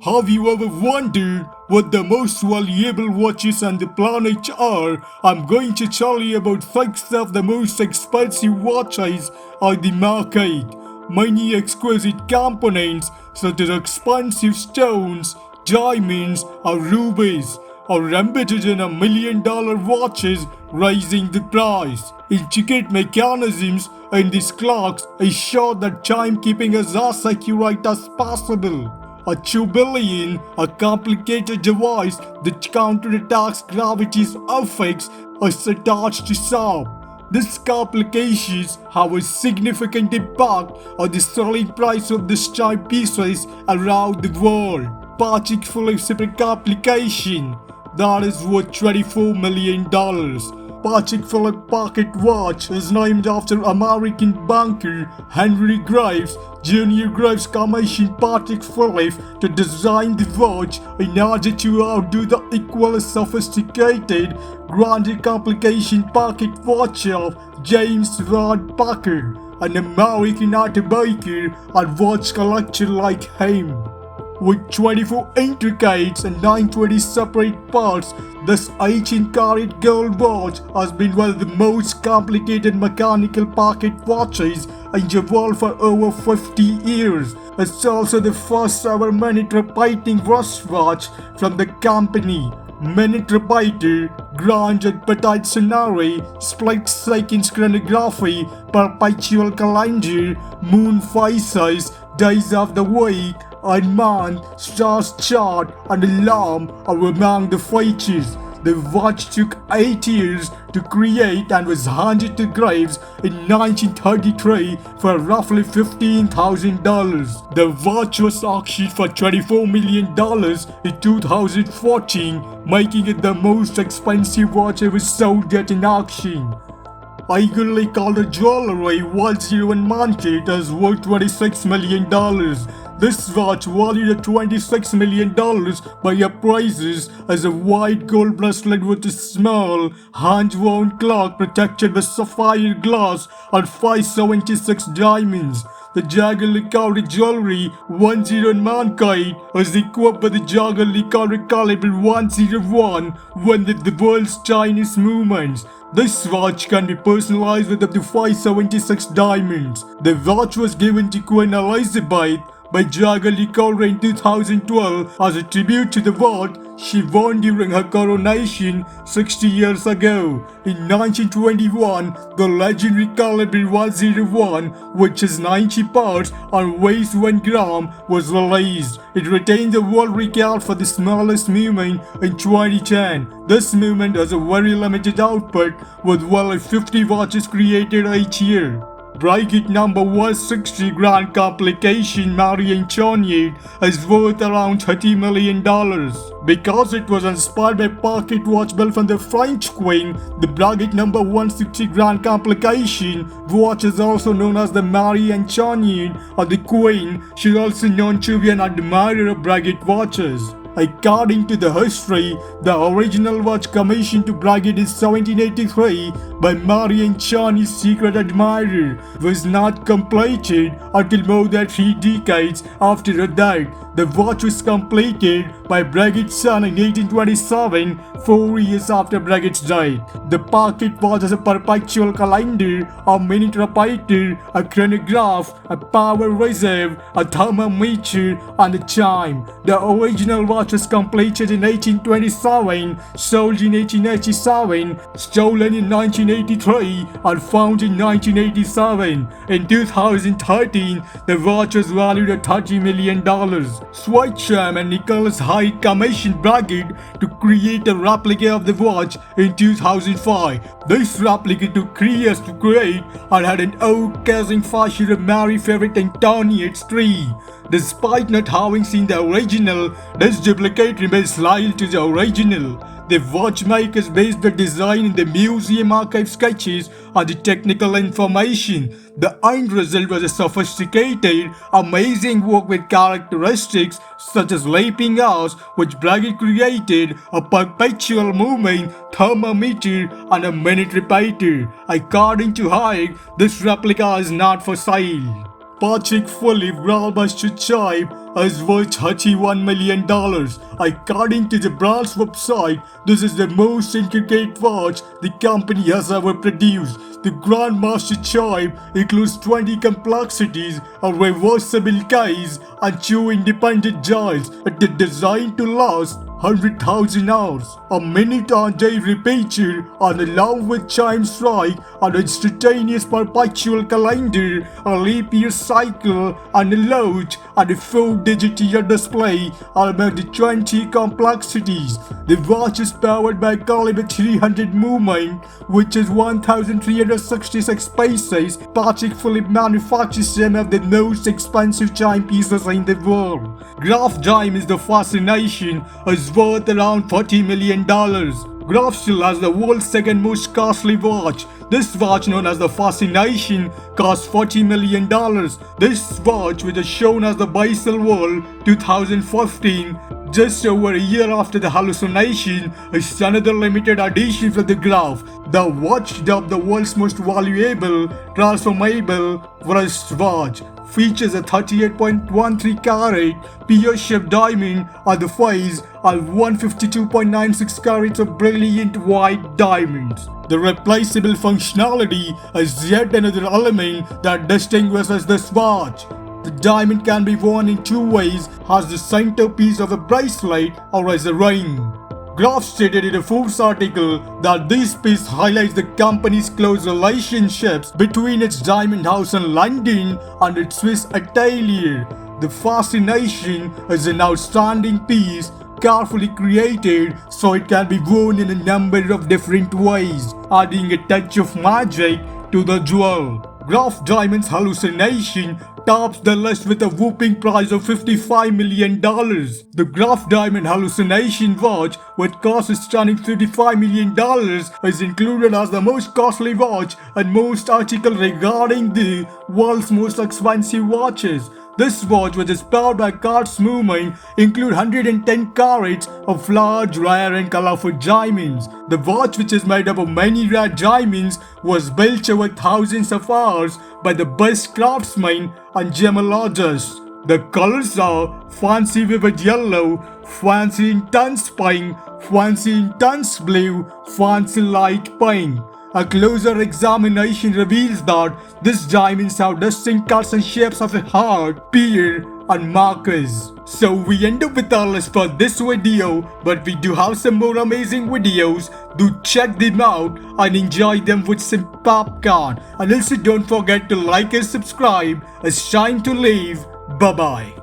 Have you ever wondered what the most valuable watches on the planet are? I'm going to tell you about 6 of the most expensive watches on the market. Many exquisite components such as expensive stones, diamonds or rubies are embedded in $1 million watches, raising the price. Intricate mechanisms in these clocks ensure that timekeeping is as accurate as possible. A turbillion, a complicated device that counterattacks gravity's effects, is attached to solve. These complications have a significant impact on the selling price of these timepieces around the world, particularly Patek complication that is worth $24 million. Patek Philippe pocket watch is named after American banker Henry Graves. Junior Graves commissioned Patek Philippe to design the watch in order to outdo the equally sophisticated Grand Complication pocket watch of James Ward Parker, an American automaker and watch collector like him. With 24 intricate and 920 separate parts, this 18-karat gold watch has been one of the most complicated mechanical pocket watches in the world for over 50 years. It's also the first ever minute repeating wristwatch from the company. Minute repeater, grand and petit scenario, split seconds chronography, perpetual calendar, moon phases, days of the week, and month, stars chart, and alarm are among the features. The watch took 8 years to create and was handed to Graves in 1933 for roughly $15,000. The watch was auctioned for $24 million in 2014, making it the most expensive watch ever sold at an auction. Eagerly called jewelry, 101 mounted is worth $26 million. This watch, valued at $26 million by appraisers, is a white gold bracelet with a small, hand-wound clock protected with sapphire glass and 576 diamonds. The jaggedly coated jewelry 101 mankind is equipped with the jaggedly coated caliber 101, one of the world's tiniest movements. This watch can be personalized with up to 576 diamonds. The watch was given to Queen Elizabeth by jaggedly coated in 2012 as a tribute to the watch she won during her coronation 60 years ago. In 1921, the legendary caliber 101, which is 90 parts and weighs 1 gram, was released. It retained the world record for the smallest movement in 2010. This movement has a very limited output, with only 50 watches created each year. Bracket number 160 Grand Complication Marie Antoinette is worth around $30 million. Because it was inspired by pocket watch built from the French Queen, the bracket number 160 Grand Complication watch is also known as the Marie Antoinette or the Queen. She is also known to be an admirer of bracket watches. According to the history, the original watch commissioned to Braget in 1783 by Marie Antoinette's secret admirer was not completed until more than 3 decades after her death. The watch was completed by Braget's son in 1827, 4 years after Braget's death. The pocket watch has a perpetual calendar, a minute repeater, a chronograph, a power reserve, a thermometer, and a chime. The original watch was completed in 1827, sold in 1887, stolen in 1983, and found in 1987. In 2013, the watch was valued at $30 million. Swatcham and Nicholas Hyde commissioned Braget to create a replica of the watch in 2005. This replica took 3 years to create and had an oak casing featured of Mary's favorite Antoinette's tree. Despite not having seen the original, this duplicate remains loyal to the original. The watchmakers based the design in the museum archive sketches and the technical information. The end result was a sophisticated, amazing work with characteristics such as leaping hours, which Braget created, a perpetual movement, thermometer, and a minute repeater. According to Hyde, this replica is not for sale. Patrick Philippe Grandmaster chime is worth $31 million. According to the brand's website, this is the most intricate watch the company has ever produced. The Grandmaster chime includes 20 complexities, a reversible case, and 2 independent dials. It is designed to last 100,000 hours, a minute on day repeater, and along with chime strike, an instantaneous perpetual calendar, a leap year cycle, and a load, and a 4-digit year display are among the 20 complexities. The watch is powered by caliber 300 movement, which is 1,366 paces. Patrick Philippe manufactures some of the most expensive timepieces in the world. Graf Dime is the fascination, is worth around $40 million. Graf still has the world's second most costly watch. This watch, known as the Fascination, costs $40 million. This watch, which is shown as the Basel World 2015, just over a year after the Hallucination, is another limited edition for the Graf. The watch, dubbed the world's most valuable transformable wristwatch, features a 38.13 carat pure-shaped diamond at the face and 152.96 carats of brilliant white diamonds. The replaceable functionality is yet another element that distinguishes this watch. The diamond can be worn in 2 ways, as the centerpiece of a bracelet or as a ring. Graf stated in a Forbes article that this piece highlights the company's close relationships between its diamond house in London and its Swiss atelier. The Fascination is an outstanding piece, carefully created so it can be worn in a number of different ways, adding a touch of magic to the jewel. Graf Diamond's Hallucination tops the list with a whooping price of $55 million. The Graf Diamond Hallucination watch, which costs a stunning $55 million, is included as the most costly watch and most article regarding the world's most expensive watches. This watch, which is powered by quartz movement, includes 110 carats of large, rare and colorful diamonds. The watch, which is made up of many rare diamonds, was built over thousands of hours by the best craftsmen and gemologists. The colors are fancy vivid yellow, fancy intense pink, fancy intense blue, fancy light pink. A closer examination reveals that these diamonds have distinct cuts and shapes of a heart, pear, and markers. So we end up with our list for this video, but we do have some more amazing videos. Do check them out and enjoy them with some popcorn. And also don't forget to like and subscribe. It's time to leave. Bye bye.